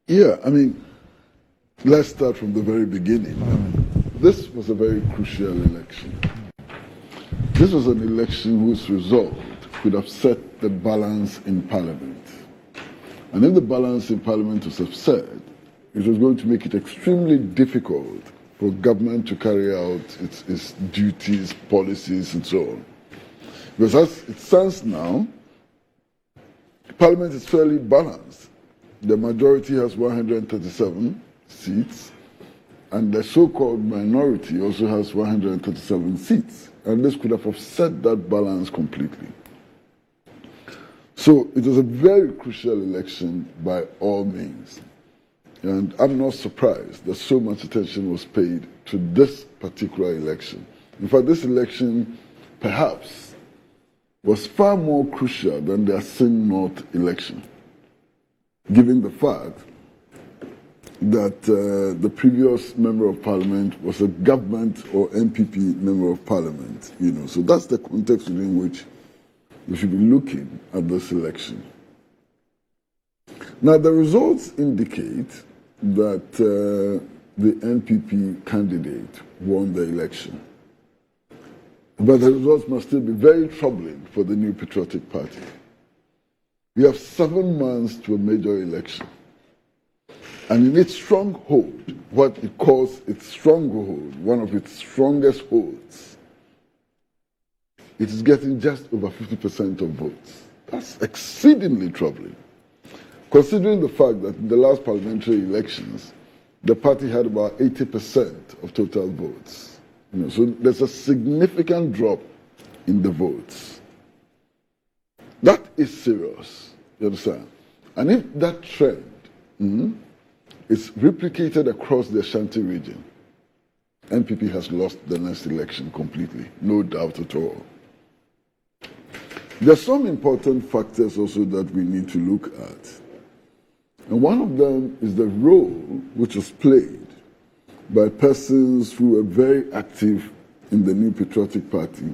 Yeah, I mean, let's start from the very beginning. This was a very crucial election. This was an election whose result could have set the balance in Parliament. And if the balance in Parliament was upset, it was going to make it extremely difficult for government to carry out its duties, policies, and so on. Because as it stands now, Parliament is fairly balanced. The majority has 137 seats, and the so-called minority also has 137 seats. And this could have offset that balance completely. So it was a very crucial election by all means. And I'm not surprised that so much attention was paid to this particular election. In fact, this election perhaps was far more crucial than the Asin North election, given the fact that the previous member of parliament was a government or NPP member of parliament. So that's the context within which we should be looking at this election. Now, the results indicate that the NPP candidate won the election. But the results must still be very troubling for the New Patriotic Party. We have 7 months to a major election. And in its stronghold, what it calls its stronghold, one of its strongest holds, it is getting just over 50% of votes. That's exceedingly troubling, considering the fact that in the last parliamentary elections, the party had about 80% of total votes. So there's a significant drop in the votes. That is serious, you understand? And if that trend is replicated across the Ashanti region, NPP has lost the next election completely, no doubt at all. There are some important factors also that we need to look at. And one of them is the role which was played by persons who were very active in the New Patriotic Party,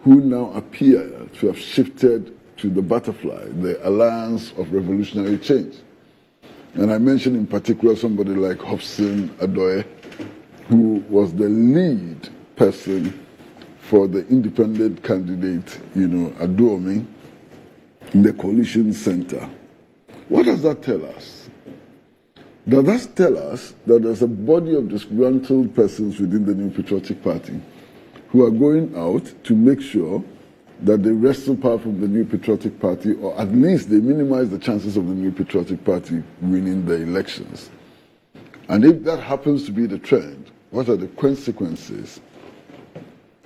who now appear to have shifted to the butterfly, the Alliance of Revolutionary Change. And I mentioned in particular somebody like Hobson Adoye, who was the lead person for the independent candidate, Aduomi, in the coalition center. What does that tell us? Does that tell us that there's a body of disgruntled persons within the New Patriotic Party who are going out to make sure that they wrestle power from the New Patriotic Party, or at least they minimize the chances of the New Patriotic Party winning the elections? And if that happens to be the trend, what are the consequences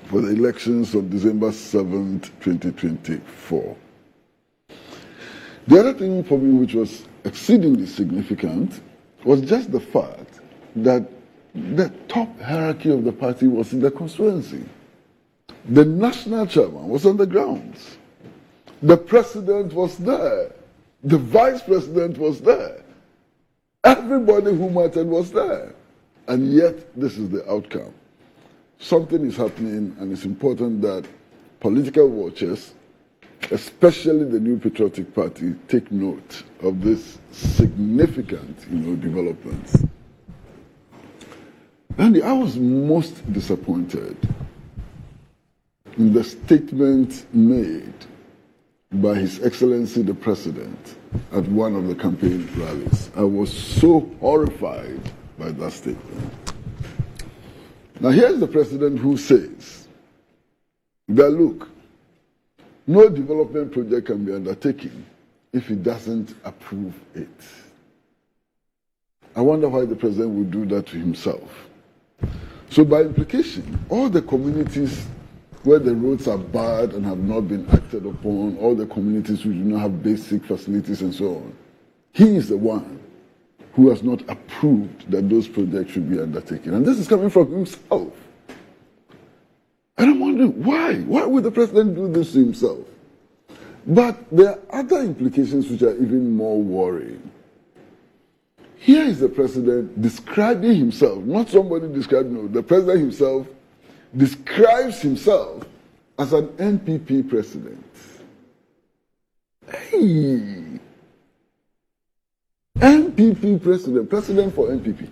for the elections of December 7th, 2024? The other thing for me which was exceedingly significant was just the fact that the top hierarchy of the party was in the constituency. The national chairman was on the grounds. The president was there. The vice president was there. Everybody who mattered was there. And yet, this is the outcome. Something is happening, and it's important that political watchers, especially the New Patriotic Party, take note of this significant, developments. And I was most disappointed in the statement made by His Excellency the President at one of the campaign rallies. I was so horrified by that statement. Now here's the President who says that, look, no development project can be undertaken if he doesn't approve it. I wonder why the President would do that to himself. So by implication, all the communities where the roads are bad and have not been acted upon, all the communities who do not have basic facilities and so on, he is the one who has not approved that those projects should be undertaken. And this is coming from himself. And I'm wondering, why? Why would the President do this to himself? But there are other implications which are even more worrying. Here is the President describing himself, not somebody describing, no, the President himself describes himself as an NPP president. Hey! NPP president for NPP.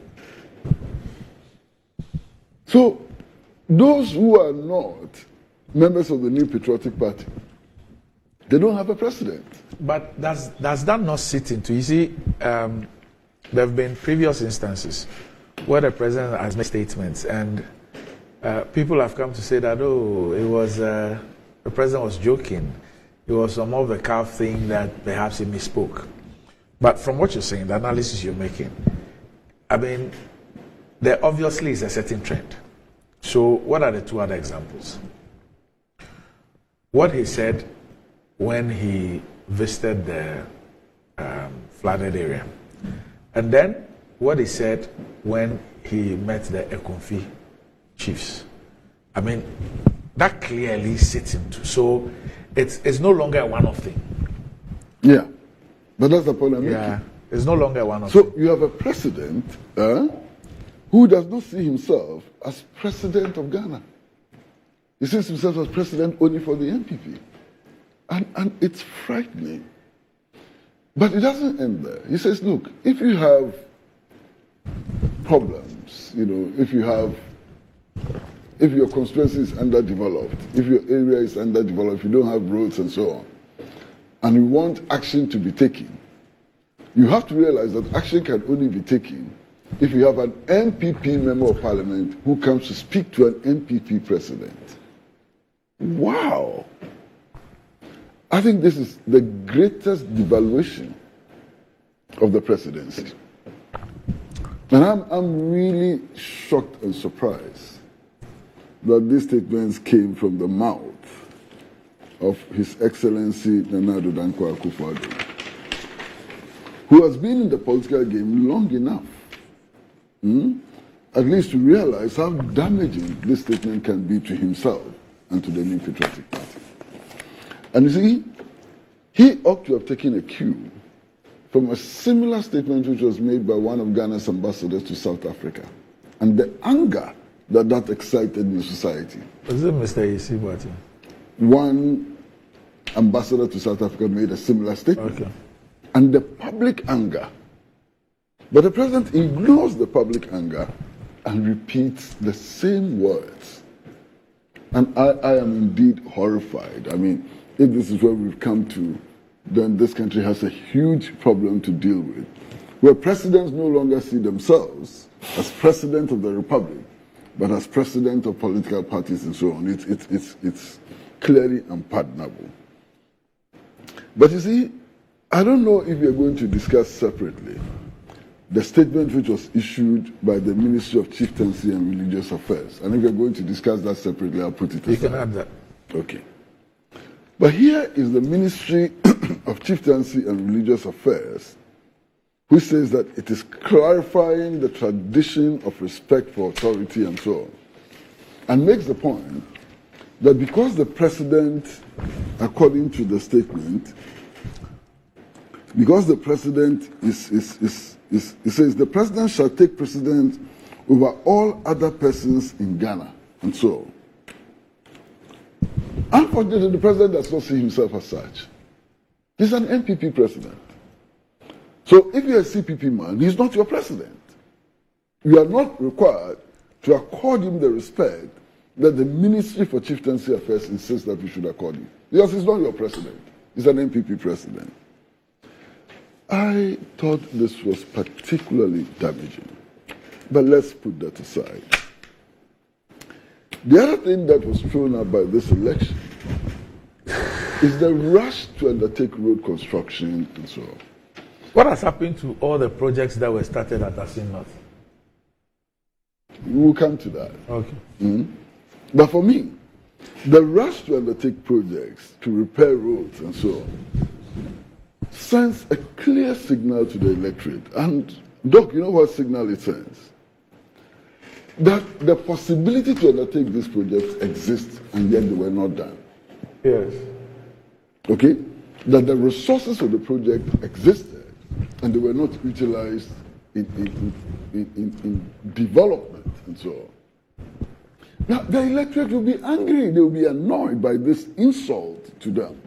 So, those who are not members of the New Patriotic Party, they don't have a president. But does that not sit into, you see, there have been previous instances where the president has made statements and people have come to say that, it was, the president was joking. It was some of the calf thing that perhaps he misspoke. But from what you're saying, the analysis you're making, I mean, there obviously is a certain trend. So what are the two other examples? What he said when he visited the flooded area, and then what he said when he met the Ekonfi chiefs. I mean, that clearly sits into. So it's no longer a one-off thing. Yeah, but that's the point I'm making. Yeah, it's no longer a one-off. So you have a president who does not see himself as president of Ghana. He sees himself as president only for the NPP. And it's frightening. But it doesn't end there. He says, look, if you have problems, if your constituency is underdeveloped, if your area is underdeveloped, if you don't have roads and so on, and you want action to be taken, you have to realize that action can only be taken if you have an NPP member of parliament who comes to speak to an NPP president. Wow. I think this is the greatest devaluation of the presidency. And I'm really shocked and surprised that these statements came from the mouth of His Excellency Nana Addo Dankwa Akufo-Addo, who has been in the political game long enough, at least to realize how damaging this statement can be to himself and to the New Patriotic Party. And you see, he ought to have taken a cue from a similar statement which was made by one of Ghana's ambassadors to South Africa, and the anger that excited in the society. Was it Mr. Ejisu By-Elections? One ambassador to South Africa made a similar statement. Okay. And the public anger. But the president ignores the public anger and repeats the same words. And I am indeed horrified. I mean, if this is where we've come to, then this country has a huge problem to deal with, where presidents no longer see themselves as president of the republic, but as president of political parties and so on. It's clearly unpardonable. But you see, I don't know if you're going to discuss separately the statement which was issued by the Ministry of Chieftaincy and Religious Affairs. And if you're going to discuss that separately, I'll put it aside. You can add that. Okay. But here is the Ministry of Chieftaincy and Religious Affairs, who says that it is clarifying the tradition of respect for authority and so on, and makes the point that because the president, according to the statement, because the president it says the president shall take precedence over all other persons in Ghana, and so on. Unfortunately, the president does not see himself as such. He's an NPP president. So if you're a CPP man, he's not your president. You are not required to accord him the respect that the Ministry for Chieftaincy Affairs insists that we should accord him. Because he's not your president. He's an NPP president. I thought this was particularly damaging. But let's put that aside. The other thing that was thrown up by this election is the rush to undertake road construction and so on. What has happened to all the projects that were started at Asin North? We'll come to that. Okay. But for me, the rush to undertake projects, to repair roads and so on, sends a clear signal to the electorate. And Doc, you know what signal it sends? That the possibility to undertake these projects exists and yet they were not done. Yes. Okay? That the resources of the project existed and they were not utilized in development and so on. Now, the electorate will be angry, they will be annoyed by this insult to them.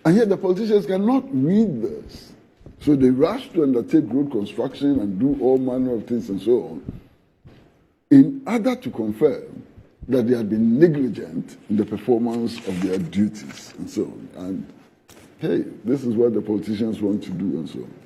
And yet the politicians cannot read this So they rushed to undertake road construction and do all manner of things and so on, in order to confirm that they had been negligent in the performance of their duties and so on. And hey, this is what the politicians want to do and so on.